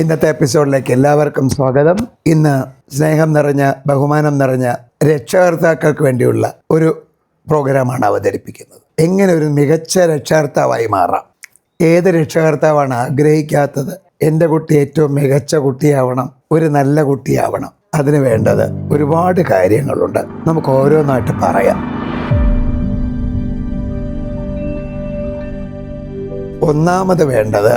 ഇന്നത്തെ എപ്പിസോഡിലേക്ക് എല്ലാവർക്കും സ്വാഗതം. ഇന്ന് സ്നേഹം നിറഞ്ഞ, ബഹുമാനം നിറഞ്ഞ രക്ഷകർത്താക്കൾക്ക് വേണ്ടിയുള്ള ഒരു പ്രോഗ്രാമാണ് അവതരിപ്പിക്കുന്നത്. എങ്ങനെ ഒരു മികച്ച രക്ഷകർത്താവായി മാറാം? ഏത് രക്ഷകർത്താവാണ് ആഗ്രഹിക്കാത്തത്? എൻ്റെ കുട്ടി ഏറ്റവും മികച്ച കുട്ടിയാവണം, ഒരു നല്ല കുട്ടിയാവണം. അതിന് വേണ്ടത് ഒരുപാട് കാര്യങ്ങളുണ്ട്. നമുക്ക് ഓരോന്നായിട്ട് പറയാം. ഒന്നാമത് വേണ്ടത്,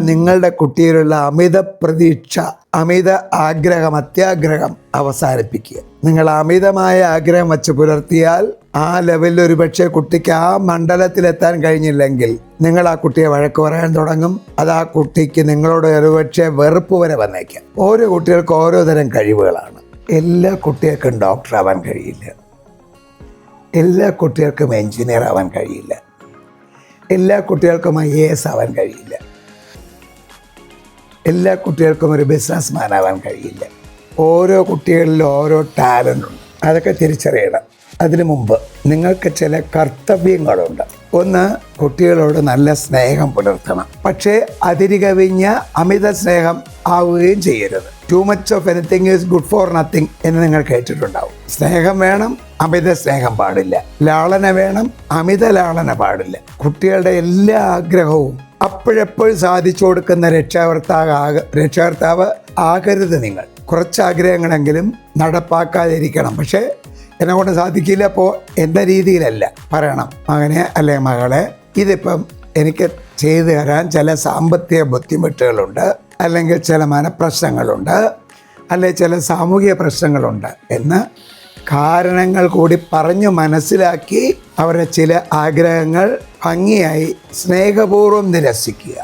നിങ്ങളുടെ കുട്ടിയിലുള്ള അമിത പ്രതീക്ഷ, അമിത ആഗ്രഹം, അത്യാഗ്രഹം അവസാനിപ്പിക്കുക. നിങ്ങൾ അമിതമായ ആഗ്രഹം വച്ച് പുലർത്തിയാൽ ആ ലെവലിൽ ഒരുപക്ഷെ കുട്ടിക്ക് ആ മണ്ഡലത്തിലെത്താൻ കഴിഞ്ഞില്ലെങ്കിൽ നിങ്ങൾ ആ കുട്ടിയെ വഴക്ക് പറയാൻ തുടങ്ങും. അത് ആ കുട്ടിക്ക് നിങ്ങളോട് ഒരുപക്ഷെ വെറുപ്പ് വരെ വന്നേക്കാം. ഓരോ കുട്ടികൾക്ക് ഓരോ തരം കഴിവുകളാണ്. എല്ലാ കുട്ടികൾക്കും ഡോക്ടർ ആവാൻ കഴിയില്ല, എല്ലാ കുട്ടികൾക്കും എഞ്ചിനീയർ ആവാൻ കഴിയില്ല, എല്ലാ കുട്ടികൾക്കും IAS ആവാൻ കഴിയില്ല, എല്ലാ കുട്ടികൾക്കും ഒരു ബിസിനസ്മാൻ ആവാൻ കഴിയില്ല. ഓരോ കുട്ടികളിലും ഓരോ ടാലൻ്റ് ഉണ്ട്. അതൊക്കെ തിരിച്ചറിയണം. അതിനു മുമ്പ് നിങ്ങൾക്ക് ചില കർത്തവ്യങ്ങളുണ്ട്. ഒന്ന്, കുട്ടികളോട് നല്ല സ്നേഹം പുലർത്തണം. പക്ഷേ അതിരുകവിഞ്ഞ അമിത സ്നേഹം ആവുകയും ചെയ്യരുത്. Too much of anything is good for nothing എന്ന് നിങ്ങൾ കേട്ടിട്ടുണ്ടാവും. സ്നേഹം വേണം, അമിത സ്നേഹം പാടില്ല. ലാളന വേണം, അമിത ലാളന പാടില്ല. കുട്ടികളുടെ എല്ലാ ആഗ്രഹവും അപ്പോഴെപ്പോഴും സാധിച്ചു കൊടുക്കുന്ന രക്ഷകർത്താവ് ആകരുത് നിങ്ങൾ. കുറച്ച് ആഗ്രഹങ്ങളെങ്കിലും നടപ്പാക്കാതിരിക്കണം. പക്ഷേ എന്നെ കൊണ്ട് സാധിക്കില്ല, അപ്പോൾ എൻ്റെ രീതിയിലല്ല പറയണം. മകനെ അല്ലെ മകളെ, ഇതിപ്പം എനിക്ക് ചെയ്തു തരാൻ ചില സാമ്പത്തിക ബുദ്ധിമുട്ടുകളുണ്ട്, അല്ലെങ്കിൽ ചില മനഃപ്രശ്നങ്ങളുണ്ട്, അല്ലെങ്കിൽ ചില സാമൂഹിക പ്രശ്നങ്ങളുണ്ട് എന്ന് കാരണങ്ങൾ കൂടി പറഞ്ഞു മനസ്സിലാക്കി അവരുടെ ചില ആഗ്രഹങ്ങൾ ഭംഗിയായി സ്നേഹപൂർവ്വം നിരസിക്കുക.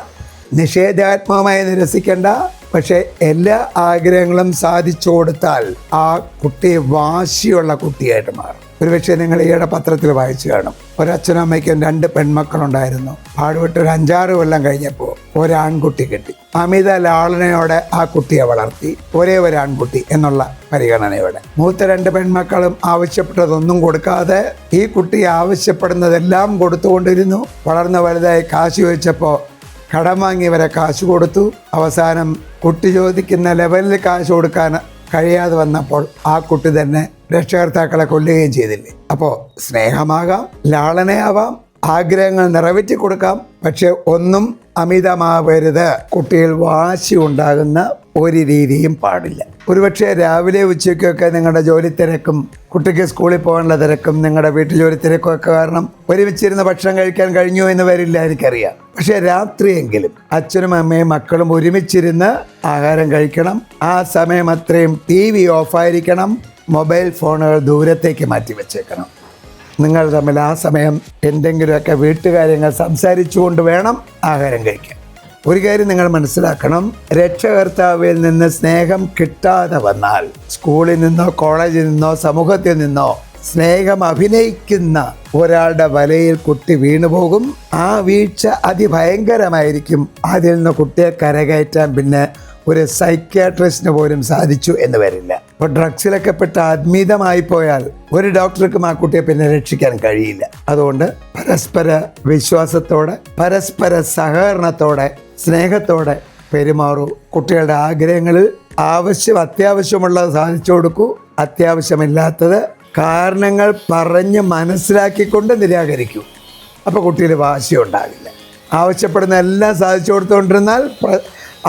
നിഷേധാത്മകമായി നിരസിക്കേണ്ട. പക്ഷേ എല്ലാ ആഗ്രഹങ്ങളും സാധിച്ചു കൊടുത്താൽ ആ കുട്ടി വാശിയുള്ള കുട്ടിയായിട്ട് മാറും. ഒരുപക്ഷെ നിങ്ങൾ ഈയിടെ പത്രത്തിൽ വായിച്ചു കാണും. ഒരച്ഛനും അമ്മയ്ക്കും 2 പെൺമക്കളുണ്ടായിരുന്നു. പാടുപെട്ട് ഒരു 5-6 കൊല്ലം കഴിഞ്ഞപ്പോൾ ഒരാൺകുട്ടി കിട്ടി. അമിത ലാളനയോടെ ആ കുട്ടിയെ വളർത്തി. ഒരേ ഒരു ആൺകുട്ടി എന്നുള്ള പരിഗണനയോടെ. മൂത്ത 2 പെൺമക്കളും ആവശ്യപ്പെട്ടതൊന്നും കൊടുക്കാതെ ഈ കുട്ടി ആവശ്യപ്പെടുന്നതെല്ലാം കൊടുത്തുകൊണ്ടിരുന്നു. വളർന്ന് വലുതായി കാശ് ചോദിച്ചപ്പോൾ കടം വാങ്ങിയവരെ കാശ് കൊടുത്തു. അവസാനം കുട്ടി ചോദിക്കുന്ന ലെവലിൽ കാശ് കൊടുക്കാൻ കഴിയാതെ വന്നപ്പോൾ ആ കുട്ടി തന്നെ രക്ഷകർത്താക്കളെ കൊല്ലുകയും ചെയ്തില്ലേ. അപ്പോൾ സ്നേഹമാകാം, ലാളനയാവാം, ആഗ്രഹങ്ങൾ നിറവേറ്റി കൊടുക്കാം. പക്ഷെ ഒന്നും അമിതമാവരുത്. കുട്ടികൾ വാശി ഉണ്ടാകുന്ന ഒരു രീതിയും പാടില്ല. ഒരുപക്ഷെ രാവിലെ ഉച്ചയ്ക്കൊക്കെ നിങ്ങളുടെ ജോലി തിരക്കും, കുട്ടിക്ക് സ്കൂളിൽ പോകാനുള്ള തിരക്കും, നിങ്ങളുടെ വീട്ടു ജോലി തിരക്കും ഒക്കെ കാരണം ഒരുമിച്ചിരുന്ന് ഭക്ഷണം കഴിക്കാൻ കഴിഞ്ഞു എന്ന് വരില്ല, എനിക്കറിയാം. പക്ഷെ രാത്രിയെങ്കിലും അച്ഛനും അമ്മയും മക്കളും ഒരുമിച്ചിരുന്ന് ആഹാരം കഴിക്കണം. ആ സമയം അത്രയും TV ഓഫായിരിക്കണം, മൊബൈൽ ഫോണുകൾ ദൂരത്തേക്ക് മാറ്റി വെച്ചേക്കണം. നിങ്ങൾ തമ്മിൽ ആ സമയം എന്തെങ്കിലുമൊക്കെ വീട്ടുകാര്യങ്ങൾ സംസാരിച്ചുകൊണ്ട് വേണം ആഹാരം കഴിക്കാൻ. ഒരു കാര്യം നിങ്ങൾ മനസ്സിലാക്കണം, രക്ഷകർത്താവിൽ നിന്ന് സ്നേഹം കിട്ടാതെ വന്നാൽ സ്കൂളിൽ നിന്നോ കോളേജിൽ നിന്നോ സമൂഹത്തിൽ നിന്നോ സ്നേഹം അഭിനയിക്കുന്ന ഒരാളുടെ വലയിൽ കുട്ടി വീണുപോകും. ആ വീഴ്ച അതിഭയങ്കരമായിരിക്കും. അതിൽ നിന്ന് കുട്ടിയെ കരകയറ്റാൻ പിന്നെ ഒരു സൈക്യാട്രിസ്റ്റിന് പോലും സാധിച്ചു എന്ന് വരില്ല. ഇപ്പോൾ ഡ്രഗ്സിലൊക്കെ പെട്ട് അമിതമായി പോയാൽ ഒരു ഡോക്ടർക്കും ആ കുട്ടിയെ പിന്നെ രക്ഷിക്കാൻ കഴിയില്ല. അതുകൊണ്ട് പരസ്പര വിശ്വാസത്തോടെ, പരസ്പര സഹകരണത്തോടെ, സ്നേഹത്തോടെ പെരുമാറൂ. കുട്ടികളുടെ ആഗ്രഹങ്ങളിൽ അത്യാവശ്യമുള്ളത് സാധിച്ചു കൊടുക്കൂ. അത്യാവശ്യമില്ലാത്തത് കാരണങ്ങൾ പറഞ്ഞ് മനസ്സിലാക്കിക്കൊണ്ട് നിരാകരിക്കൂ. അപ്പോൾ കുട്ടിയിൽ വാശി ഉണ്ടാകില്ല. ആവശ്യപ്പെടുന്ന എല്ലാം സാധിച്ചു കൊടുത്തുകൊണ്ടിരുന്നാൽ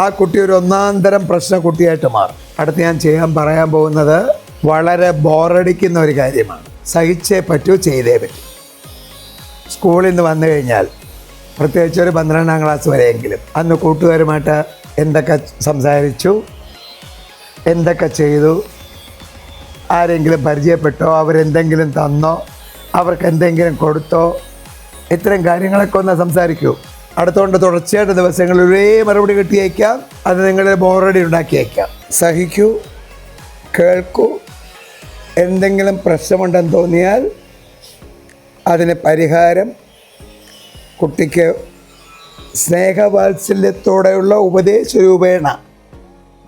ആ കുട്ടി ഒരു ഒന്നാന്തരം പ്രശ്ന കുട്ടിയായിട്ട് മാറും. അടുത്ത് ഞാൻ പറയാൻ പോകുന്നത് വളരെ ബോറടിക്കുന്ന ഒരു കാര്യമാണ്. സഹിച്ചേ പറ്റൂ, ചെയ്തേ പറ്റൂ. സ്കൂളിൽ നിന്ന് വന്നു കഴിഞ്ഞാൽ, പ്രത്യേകിച്ച് ഒരു 12ാം ക്ലാസ് വരെയെങ്കിലും, അന്ന് കൂട്ടുകാരുമായിട്ട് എന്തൊക്കെ സംസാരിച്ചു, എന്തൊക്കെ ചെയ്തു, ആരെങ്കിലും പരിചയപ്പെട്ടോ, അവരെന്തെങ്കിലും തന്നോ, അവർക്ക് എന്തെങ്കിലും കൊടുത്തോ, ഇത്തരം കാര്യങ്ങളൊക്കെ ഒന്ന് സംസാരിക്കൂ. അടുത്തുകൊണ്ട് തുടർച്ചയായിട്ട് ദിവസങ്ങളിൽ ഒരേ മറുപടി കിട്ടിയേക്കാം. അത് നിങ്ങളുടെ ബോറടി ഉണ്ടാക്കിയേക്കാം. സഹിക്കൂ, കേൾക്കൂ. എന്തെങ്കിലും പ്രശ്നമുണ്ടെന്ന് തോന്നിയാൽ അതിന് പരിഹാരം കുട്ടിക്ക് സ്നേഹവാത്സല്യത്തോടെയുള്ള ഉപദേശ രൂപേണ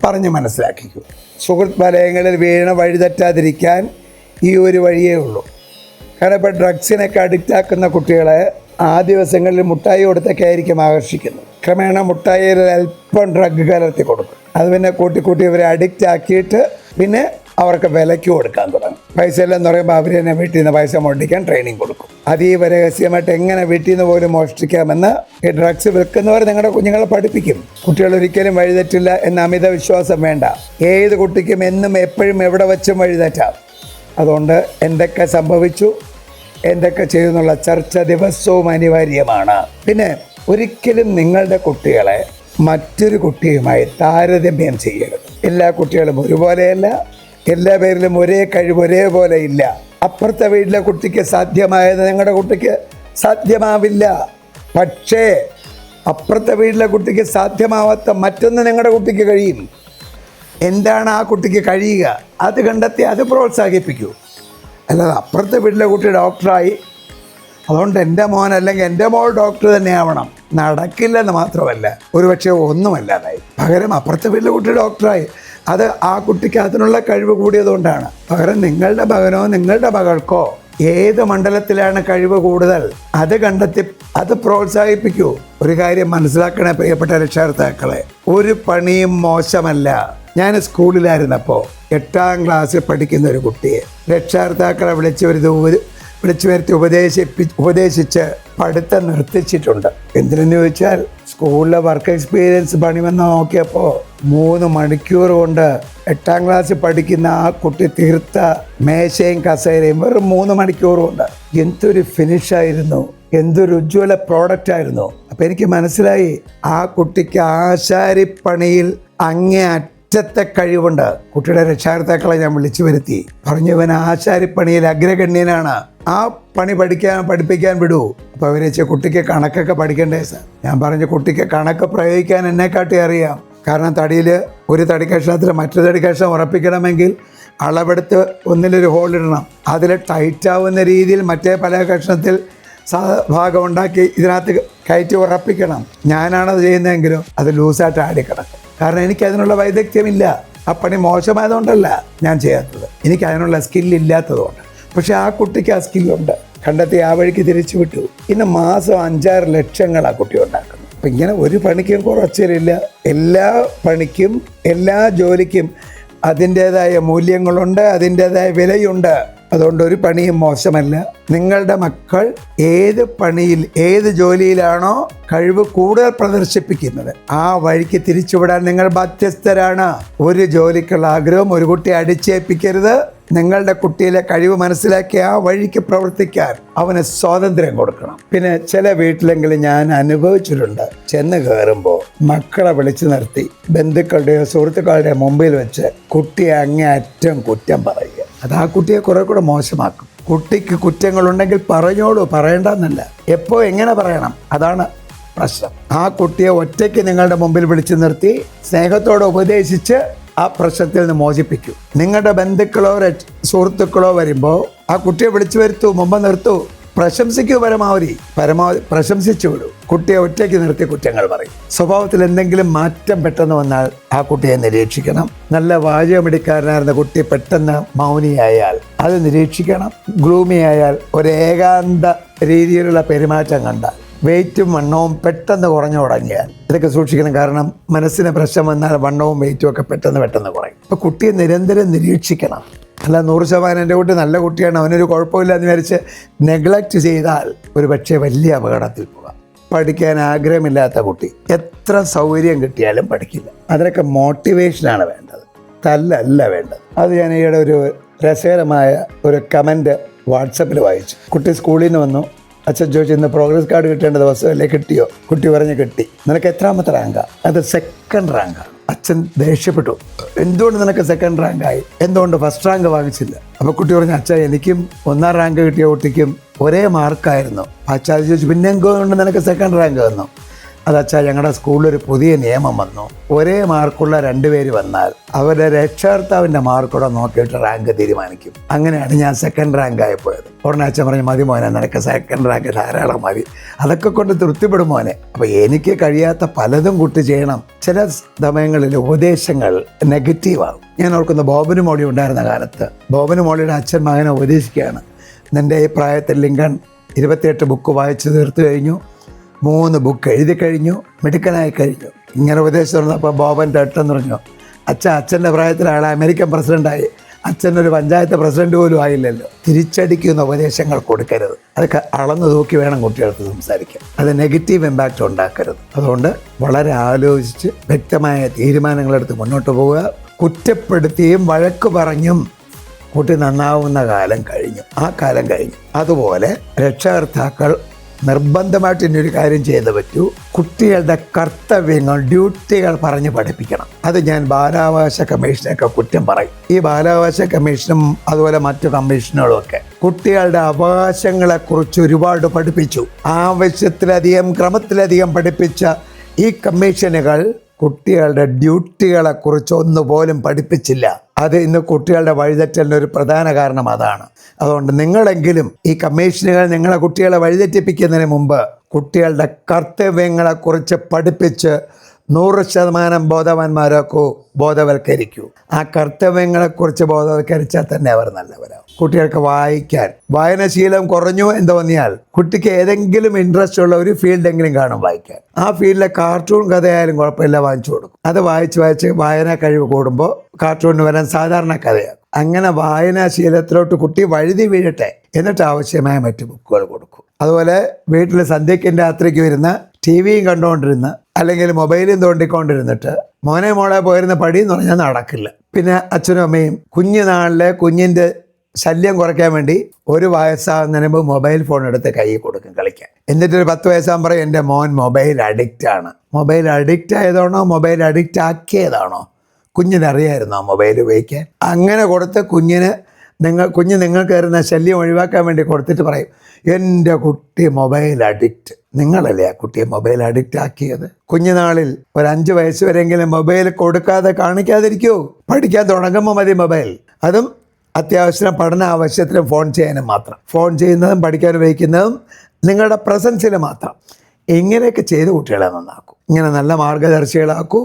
പറഞ്ഞ് മനസ്സിലാക്കിക്കൂ. സുഹൃത്ത് വലയങ്ങളിൽ വീണ വഴിതെറ്റാതിരിക്കാൻ ഈ ഒരു വഴിയേ ഉള്ളൂ. കാരണം ഇപ്പോൾ ഡ്രഗ്സിനൊക്കെ അഡിക്റ്റ് ആക്കുന്ന കുട്ടികളെ ആ ദിവസങ്ങളിൽ മുട്ടായി കൊടുത്തൊക്കെ ആയിരിക്കും ആകർഷിക്കുന്നത്. ക്രമേണ മുട്ടായിയിൽ അല്പം ഡ്രഗ് കലർത്തി കൊടുക്കും. അത് പിന്നെ കൂട്ടി ഇവരെ അഡിക്റ്റ് ആക്കിയിട്ട് പിന്നെ അവർക്ക് വിലയ്ക്ക് കൊടുക്കാൻ തുടങ്ങും. പൈസ ഇല്ലെന്ന് പറയുമ്പോൾ അവർ തന്നെ വീട്ടിൽ നിന്ന് പൈസ മോഷ്ടിക്കാൻ ട്രെയിനിങ് കൊടുക്കും. അതീവ രഹസ്യമായിട്ട് എങ്ങനെ വീട്ടിൽ നിന്ന് പോലും മോഷ്ടിക്കാമെന്ന് ഈ ഡ്രഗ്സ് വിൽക്കുന്നവർ നിങ്ങളുടെ കുഞ്ഞുങ്ങളെ പഠിപ്പിക്കും. കുട്ടികൾ ഒരിക്കലും വഴിതെറ്റില്ല എന്ന അമിത വിശ്വാസം വേണ്ട. ഏത് കുട്ടിക്കും എന്നും എപ്പോഴും എവിടെ വെച്ചും വഴിതെറ്റാം. അതുകൊണ്ട് എന്തൊക്കെ സംഭവിച്ചു, എന്തൊക്കെ ചെയ്യുന്നുള്ള ചർച്ച ദിവസവും അനിവാര്യമാണ്. പിന്നെ ഒരിക്കലും നിങ്ങളുടെ കുട്ടികളെ മറ്റൊരു കുട്ടിയുമായി താരതമ്യം ചെയ്യരുത്. എല്ലാ കുട്ടികളും ഒരുപോലെയല്ല, എല്ലാ പേരിലും ഒരേ കഴിവ് ഒരേപോലെ ഇല്ല. അപ്പുറത്തെ വീട്ടിലെ കുട്ടിക്ക് സാധ്യമായത് നിങ്ങളുടെ കുട്ടിക്ക് സാധ്യമാവില്ല. പക്ഷേ അപ്പുറത്തെ വീട്ടിലെ കുട്ടിക്ക് സാധ്യമാവാത്ത മറ്റൊന്ന് നിങ്ങളുടെ കുട്ടിക്ക് കഴിയും. എന്താണ് ആ കുട്ടിക്ക് കഴിയുക, അത് കണ്ടെത്തി അത് പ്രോത്സാഹിപ്പിക്കൂ. അല്ലാതെ അപ്പുറത്തെ വീട്ടിലെ കുട്ടി ഡോക്ടറായി അതുകൊണ്ട് എൻ്റെ മോൻ അല്ലെങ്കിൽ എൻ്റെ മോൾ ഡോക്ടർ തന്നെയാവണം, നടക്കില്ലെന്ന് മാത്രമല്ല ഒരുപക്ഷെ ഒന്നുമല്ലാതായി. പകരം അപ്പുറത്തെ വീട്ടിലെ കുട്ടി ഡോക്ടറായി, അത് ആ കുട്ടിക്ക് അതിനുള്ള കഴിവ് കൂടിയതുകൊണ്ടാണ്. പകരം നിങ്ങളുടെ മകനോ നിങ്ങളുടെ മകൾക്കോ ഏത് മണ്ഡലത്തിലാണ് കഴിവ് കൂടുതൽ അത് കണ്ടെത്തി അത് പ്രോത്സാഹിപ്പിക്കൂ. ഒരു കാര്യം മനസ്സിലാക്കണേ പ്രിയപ്പെട്ട രക്ഷകർത്താക്കളെ, ഒരു പണിയും മോശമല്ല. ഞാൻ സ്കൂളിലായിരുന്നപ്പോൾ 8ാം ക്ലാസ്സിൽ പഠിക്കുന്ന ഒരു കുട്ടിയെ രക്ഷകർത്താക്കളെ വിളിച്ചു വരുത്തി ഉപദേശിച്ച് പഠിത്തം നിർത്തിച്ചിട്ടുണ്ട്. എന്തിനെന്ന് ചോദിച്ചാൽ സ്കൂളിലെ വർക്ക് എക്സ്പീരിയൻസ് പണിവെന്ന് നോക്കിയപ്പോൾ 3 മണിക്കൂർ കൊണ്ട് 8ാം ക്ലാസ്സിൽ പഠിക്കുന്ന ആ കുട്ടി തീർത്ത മേശയും കസേരയും വെറും 3 മണിക്കൂർ കൊണ്ട്. എന്തൊരു ഫിനിഷായിരുന്നു, എന്തൊരു ഉജ്ജ്വല പ്രോഡക്റ്റ് ആയിരുന്നു. അപ്പം എനിക്ക് മനസ്സിലായി ആ കുട്ടിക്ക് ആശാരിപ്പണിയിൽ അറ്റത്തെ കഴിവുണ്ട്. കുട്ടിയുടെ രക്ഷകർത്താക്കളെ ഞാൻ വിളിച്ചു വരുത്തി പറഞ്ഞു, ഇവൻ ആശാരിപ്പണിയിൽ അഗ്രഗണ്യനാണ്, ആ പണി പഠിപ്പിക്കാൻ വിടൂ. അപ്പോൾ അവർ വെച്ചാൽ കുട്ടിക്ക് കണക്കൊക്കെ പഠിക്കണ്ടേ സാർ? ഞാൻ പറഞ്ഞു, കുട്ടിക്ക് കണക്ക് പ്രയോഗിക്കാൻ എന്നെക്കാട്ടി അറിയാം. കാരണം ഒരു തടി കഷ്ണത്തിൽ മറ്റൊരു തടി കഷ്ണം ഉറപ്പിക്കണമെങ്കിൽ അളവെടുത്ത് ഒന്നിലൊരു ഹോളിടണം. അതിൽ ടൈറ്റാവുന്ന രീതിയിൽ മറ്റേ പല കഷ്ണത്തിൽ ഭാഗം ഉണ്ടാക്കി ഇതിനകത്ത് കയറ്റി ഉറപ്പിക്കണം. ഞാനാണത് ചെയ്യുന്നതെങ്കിലും അത് ലൂസായിട്ട് ആടിക്കിടക്കും. കാരണം എനിക്ക് അതിനുള്ള വൈദഗ്ധ്യമില്ല. ആ പണി മോശമായതുകൊണ്ടല്ല ഞാൻ ചെയ്യാത്തത്, എനിക്ക് അതിനുള്ള സ്കില്ലില്ലാത്തതുകൊണ്ട്. പക്ഷെ ആ കുട്ടിക്ക് ആ സ്കില്ലുണ്ട്, കണ്ടെത്തി ആ വഴിക്ക് തിരിച്ചു വിട്ടു. ഇന്ന് മാസം 5-6 ലക്ഷങ്ങൾ ആ കുട്ടി ഉണ്ടാക്കുന്നു. അപ്പം ഇങ്ങനെ ഒരു പണിക്കും കുറച്ചിലില്ല. എല്ലാ പണിക്കും എല്ലാ ജോലിക്കും അതിൻ്റേതായ മൂല്യങ്ങളുണ്ട്, അതിൻ്റേതായ വിലയുണ്ട്. അതുകൊണ്ട് ഒരു പണിയും മോശമല്ല. നിങ്ങളുടെ മക്കൾ ഏത് പണിയിൽ ഏത് ജോലിയിലാണോ കഴിവ് കൂടുതൽ പ്രദർശിപ്പിക്കുന്നത് ആ വഴിക്ക് തിരിച്ചുവിടാൻ നിങ്ങൾ ബാധ്യസ്ഥരാണ്. ഒരു ജോലിക്കുള്ള ആഗ്രഹം ഒരു കുട്ടിയെ അടിച്ചേൽപ്പിക്കരുത്. നിങ്ങളുടെ കുട്ടിയിലെ കഴിവ് മനസ്സിലാക്കി ആ വഴിക്ക് പ്രവർത്തിക്കാൻ അവന് സ്വാതന്ത്ര്യം കൊടുക്കണം. പിന്നെ ചില വീട്ടിലെങ്കിലും ഞാൻ അനുഭവിച്ചിട്ടുണ്ട്, ചെന്ന് കയറുമ്പോൾ മക്കളെ വിളിച്ചു നിർത്തി ബന്ധുക്കളുടെയോ സുഹൃത്തുക്കളുടെയോ മുമ്പിൽ വെച്ച് കുട്ടിയെ അങ്ങേയറ്റം കുറ്റം പറയുക. അത് ആ കുട്ടിയെ കുറെ കൂടെ മോശമാക്കും. കുട്ടിക്ക് കുറ്റങ്ങളുണ്ടെങ്കിൽ പറഞ്ഞോളൂ, പറയണ്ടെന്നല്ല. എപ്പോൾ എങ്ങനെ പറയണം, അതാണ് പ്രശ്നം. ആ കുട്ടിയെ ഒറ്റയ്ക്ക് നിങ്ങളുടെ മുമ്പിൽ വിളിച്ചു നിർത്തി സ്നേഹത്തോടെ ഉപദേശിച്ച് ആ പ്രശ്നത്തിൽ നിന്ന് മോചിപ്പിക്കൂ. നിങ്ങളുടെ ബന്ധുക്കളോ സുഹൃത്തുക്കളോ വരുമ്പോൾ ആ കുട്ടിയെ വിളിച്ചു വരുത്തൂ, മുമ്പ് നിർത്തൂ, പ്രശംസിക്കൂ. പരമാവധി പ്രശംസിച്ചു വിടൂ. കുട്ടിയെ ഒറ്റയ്ക്ക് നിർത്തി കുറ്റങ്ങൾ പറയും. സ്വഭാവത്തിൽ എന്തെങ്കിലും മാറ്റം പെട്ടെന്ന് വന്നാൽ ആ കുട്ടിയെ നിരീക്ഷിക്കണം. നല്ല വാചകമിടിക്കാരനായിരുന്ന കുട്ടി പെട്ടെന്ന് മൗനിയായാൽ അത് നിരീക്ഷിക്കണം. ഗ്ലൂമിയായാൽ ഒരു ഏകാന്ത രീതിയിലുള്ള പെരുമാറ്റം കണ്ടാൽ, വെയിറ്റും വണ്ണവും പെട്ടെന്ന് കുറഞ്ഞു തുടങ്ങിയാൽ ഇതൊക്കെ സൂക്ഷിക്കണം. കാരണം മനസ്സിന് പ്രശ്നം വന്നാൽ വണ്ണവും വെയിറ്റും ഒക്കെ പെട്ടെന്ന് കുറയും. അപ്പോൾ കുട്ടിയെ നിരന്തരം നിരീക്ഷിക്കണം. അല്ല 100% എൻ്റെ കുട്ടി നല്ല കുട്ടിയാണ്, അവനൊരു കുഴപ്പമില്ല എന്ന് വിചാരിച്ച് നെഗ്ലക്റ്റ് ചെയ്താൽ ഒരു പക്ഷേ വലിയ അപകടത്തിൽ പോകാം. പഠിക്കാൻ ആഗ്രഹമില്ലാത്ത കുട്ടി എത്ര സൗകര്യം കിട്ടിയാലും പഠിക്കില്ല. അതിനൊക്കെ മോട്ടിവേഷനാണ് വേണ്ടത്, തല്ലല്ല വേണ്ടത്. അത് ഞാൻ ഈയിടെ ഒരു രസകരമായ ഒരു കമൻറ്റ് വാട്സപ്പിൽ വായിച്ചു. കുട്ടി സ്കൂളിൽ നിന്ന് വന്നു, അച്ഛൻ ചോദിച്ചു, ഇന്ന് പ്രോഗ്രസ് കാർഡ് കിട്ടേണ്ട ദിവസമല്ലേ, കിട്ടിയോ? കുട്ടി പറഞ്ഞ് കിട്ടി. നിനക്ക് എത്രാമത്തെ റാങ്കാ? അത് 2nd റാങ്കാണ്. അച്ഛൻ ദേഷ്യപ്പെട്ടു, എന്തുകൊണ്ട് നിനക്ക് 2nd റാങ്കായി, എന്തുകൊണ്ട് 1st റാങ്ക് വാങ്ങിച്ചില്ല? അപ്പോൾ കുട്ടി പറഞ്ഞു, അച്ഛാ എനിക്കും 1ാം റാങ്ക് കിട്ടിയ കുട്ടിക്കും ഒരേ മാർക്കായിരുന്നു. അച്ഛാ ചോദിച്ചു, പിന്നെ എന്തുകൊണ്ട് നിനക്ക് 2nd റാങ്ക് വന്നു? അതച്ഛാ ഞങ്ങളുടെ സ്കൂളിലൊരു പുതിയ നിയമം വന്നു, ഒരേ മാർക്കുള്ള 2 പേര് വന്നാൽ അവരുടെ രക്ഷകർത്താവിൻ്റെ മാർക്കൂടെ നോക്കിയിട്ട് റാങ്ക് തീരുമാനിക്കും. അങ്ങനെയാണ് ഞാൻ 2nd റാങ്കായി പോയത്. ഉടനെ അച്ഛൻ പറഞ്ഞു, മതി മോനെ, നിനക്ക് 2nd റാങ്ക് ധാരാളം മതി, അതൊക്കെ കൊണ്ട് തൃപ്തിപ്പെടും മോനെ. അപ്പോൾ എനിക്ക് കഴിയാത്ത പലതും കുട്ടി ചെയ്യണം. ചില സമയങ്ങളിൽ ഉപദേശങ്ങൾ നെഗറ്റീവാകും. ഞാൻ ഓർക്കുന്ന ബോബന് മോളി ഉണ്ടായിരുന്ന കാലത്ത് ബോബന് മോളിയുടെ അച്ഛൻ മകനെ ഉപദേശിക്കുകയാണ്, നിൻ്റെ ഈ പ്രായത്തിൽ ലിങ്കൺ 28 ബുക്ക് വായിച്ചു തീർത്തു കഴിഞ്ഞു, 3 ബുക്ക് എഴുതി കഴിഞ്ഞു, മിടുക്കനായി കഴിഞ്ഞു. ഇങ്ങനെ ഉപദേശം തുറന്നപ്പോൾ ബോബൻ പെട്ടെന്ന് പറഞ്ഞു, അച്ഛൻ്റെ പ്രായത്തിൽ ആളെ അമേരിക്കൻ പ്രസിഡൻ്റായി, അച്ഛനൊരു പഞ്ചായത്ത് പ്രസിഡന്റ് പോലും ആയില്ലല്ലോ. തിരിച്ചടിക്കുന്ന ഉപദേശങ്ങൾ കൊടുക്കരുത്. അതൊക്കെ അളന്ന് തൂക്കി വേണം കുട്ടികൾക്ക് സംസാരിക്കാൻ. അത് നെഗറ്റീവ് ഇമ്പാക്റ്റ് ഉണ്ടാക്കരുത്. അതുകൊണ്ട് വളരെ ആലോചിച്ച് വ്യക്തമായ തീരുമാനങ്ങളെടുത്ത് മുന്നോട്ട് പോവുക. കുറ്റപ്പെടുത്തിയും വഴക്ക് പറഞ്ഞും കുട്ടി നന്നാവുന്ന കാലം കഴിഞ്ഞു, ആ കാലം കഴിഞ്ഞു. അതുപോലെ രക്ഷകർത്താക്കൾ നിർബന്ധമായിട്ട് ഇന്നൊരു കാര്യം ചെയ്തേ പറ്റൂ, കുട്ടികളുടെ കർത്തവ്യങ്ങൾ, ഡ്യൂട്ടികൾ പറഞ്ഞ് പഠിപ്പിക്കണം. അത് ഞാൻ ബാലാവകാശ കമ്മീഷനൊക്കെ കുറ്റം പറയും. ഈ ബാലാവകാശ കമ്മീഷനും അതുപോലെ മറ്റു കമ്മീഷനുകളും ഒക്കെ കുട്ടികളുടെ അവകാശങ്ങളെക്കുറിച്ച് ഒരുപാട് പഠിപ്പിച്ചു. ആവശ്യത്തിലധികം ക്രമത്തിലധികം പഠിപ്പിച്ച ഈ കമ്മീഷനുകൾ കുട്ടികളുടെ ഡ്യൂട്ടികളെക്കുറിച്ച് ഒന്നുപോലും പഠിപ്പിച്ചില്ല. അത് ഇന്ന് കുട്ടികളുടെ വഴിതെറ്റലിന് ഒരു പ്രധാന കാരണം അതാണ്. അതുകൊണ്ട് നിങ്ങളെങ്കിലും ഈ കമ്മീഷനുകൾ നിങ്ങളെ കുട്ടികളെ വഴിതെറ്റിപ്പിക്കുന്നതിന് മുമ്പ് കുട്ടികളുടെ കർത്തവ്യങ്ങളെക്കുറിച്ച് പഠിപ്പിച്ച് 100% ബോധവാന്മാരാക്കൂ, ബോധവൽക്കരിക്കൂ. ആ കർത്തവ്യങ്ങളെക്കുറിച്ച് ബോധവൽക്കരിച്ചാൽ തന്നെ അവർ നല്ലവരാകും. കുട്ടികൾക്ക് വായനാശീലം കുറഞ്ഞു എന്ന് തോന്നിയാൽ കുട്ടിക്ക് ഏതെങ്കിലും ഇൻട്രസ്റ്റ് ഉള്ള ഒരു ഫീൽഡെങ്കിലും കാണും വായിക്കാൻ. ആ ഫീൽഡിലെ കാർട്ടൂൺ കഥയായാലും കുഴപ്പമില്ല, വാങ്ങിച്ചു കൊടുക്കും. അത് വായിച്ച് വായനാ കഴിവ് കൂടുമ്പോൾ കാർട്ടൂണിന് വരാൻ സാധാരണ കഥയാണ്. അങ്ങനെ വായനാശീലത്തിലോട്ട് കുട്ടി വഴുതി വീഴട്ടെ, എന്നിട്ട് ആവശ്യമായ മറ്റു ബുക്കുകൾ കൊടുക്കും. അതുപോലെ വീട്ടിൽ സന്ധ്യയ്ക്കും രാത്രിക്ക് വരുന്ന TV-യും കണ്ടുകൊണ്ടിരുന്ന് അല്ലെങ്കിൽ മൊബൈലും തോണ്ടിക്കൊണ്ടിരുന്നിട്ട് മോളെ പോയിരുന്ന പടി എന്ന് പറഞ്ഞാൽ നടക്കില്ല. പിന്നെ അച്ഛനും അമ്മയും കുഞ്ഞിൻ്റെ ശല്യം കുറയ്ക്കാൻ വേണ്ടി 1 വയസ്സാകുന്നതിന് മുമ്പ് മൊബൈൽ ഫോൺ എടുത്ത് കൈ കൊടുക്കും കളിക്കാൻ. എന്നിട്ടൊരു 10 വയസ്സാകുമ്പോൾ പറയും, എൻ്റെ മോൻ മൊബൈൽ അഡിക്റ്റാണ്. മൊബൈൽ അഡിക്റ്റ് ആയതാണോ മൊബൈൽ അഡിക്റ്റ് ആക്കിയതാണോ? കുഞ്ഞിനറിയായിരുന്നോ മൊബൈൽ ഉപയോഗിക്കാൻ? അങ്ങനെ കൊടുത്ത് കുഞ്ഞ് നിങ്ങൾക്ക് വരുന്ന ശല്യം ഒഴിവാക്കാൻ വേണ്ടി കൊടുത്തിട്ട് പറയും, എൻ്റെ കുട്ടി മൊബൈൽ അഡിക്റ്റ്. നിങ്ങളല്ലേ ആ കുട്ടിയെ മൊബൈൽ അഡിക്റ്റ് ആക്കിയത്? കുഞ്ഞുനാളിൽ ഒരു 5 വയസ്സ് വരെയെങ്കിലും മൊബൈൽ കൊടുക്കാതെ കാണിക്കാതിരിക്കൂ. പഠിക്കാൻ തുടങ്ങുമ്പോൾ മതി മൊബൈൽ. അതും അത്യാവശ്യം പഠന ആവശ്യത്തിനും ഫോൺ ചെയ്യാനും മാത്രം. ഫോൺ ചെയ്യുന്നതും പഠിക്കാൻ ഉപയോഗിക്കുന്നതും നിങ്ങളുടെ പ്രസൻസിൽ മാത്രം. ഇങ്ങനെയൊക്കെ ചെയ്ത് കുട്ടികളെ നന്നാക്കൂ. ഇങ്ങനെ നല്ല മാർഗദർശികളാകൂ.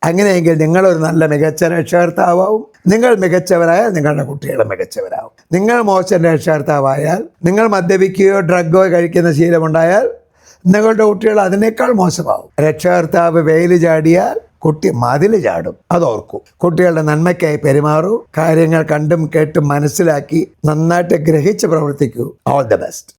അങ്ങനെയെങ്കിൽ നിങ്ങളൊരു നല്ല മികച്ച രക്ഷകർത്താവും. നിങ്ങൾ മികച്ചവരായാൽ നിങ്ങളുടെ കുട്ടികൾ മികച്ചവരാകും. നിങ്ങൾ മോശം രക്ഷകർത്താവായാൽ, നിങ്ങൾ മദ്യപിക്കുകയോ ഡ്രഗോ കഴിക്കുന്ന ശീലമുണ്ടായാൽ നിങ്ങളുടെ കുട്ടികൾ അതിനേക്കാൾ മോശമാവും. രക്ഷകർത്താവ് വെയിൽ ചാടിയാൽ കുട്ടി മതിൽ ചാടും. അതോർക്കൂ. കുട്ടികളുടെ നന്മയ്ക്കായി പെരുമാറൂ. കാര്യങ്ങൾ കണ്ടും കേട്ടും മനസ്സിലാക്കി നന്നായിട്ട് ഗ്രഹിച്ച് പ്രവർത്തിക്കൂ. All the best.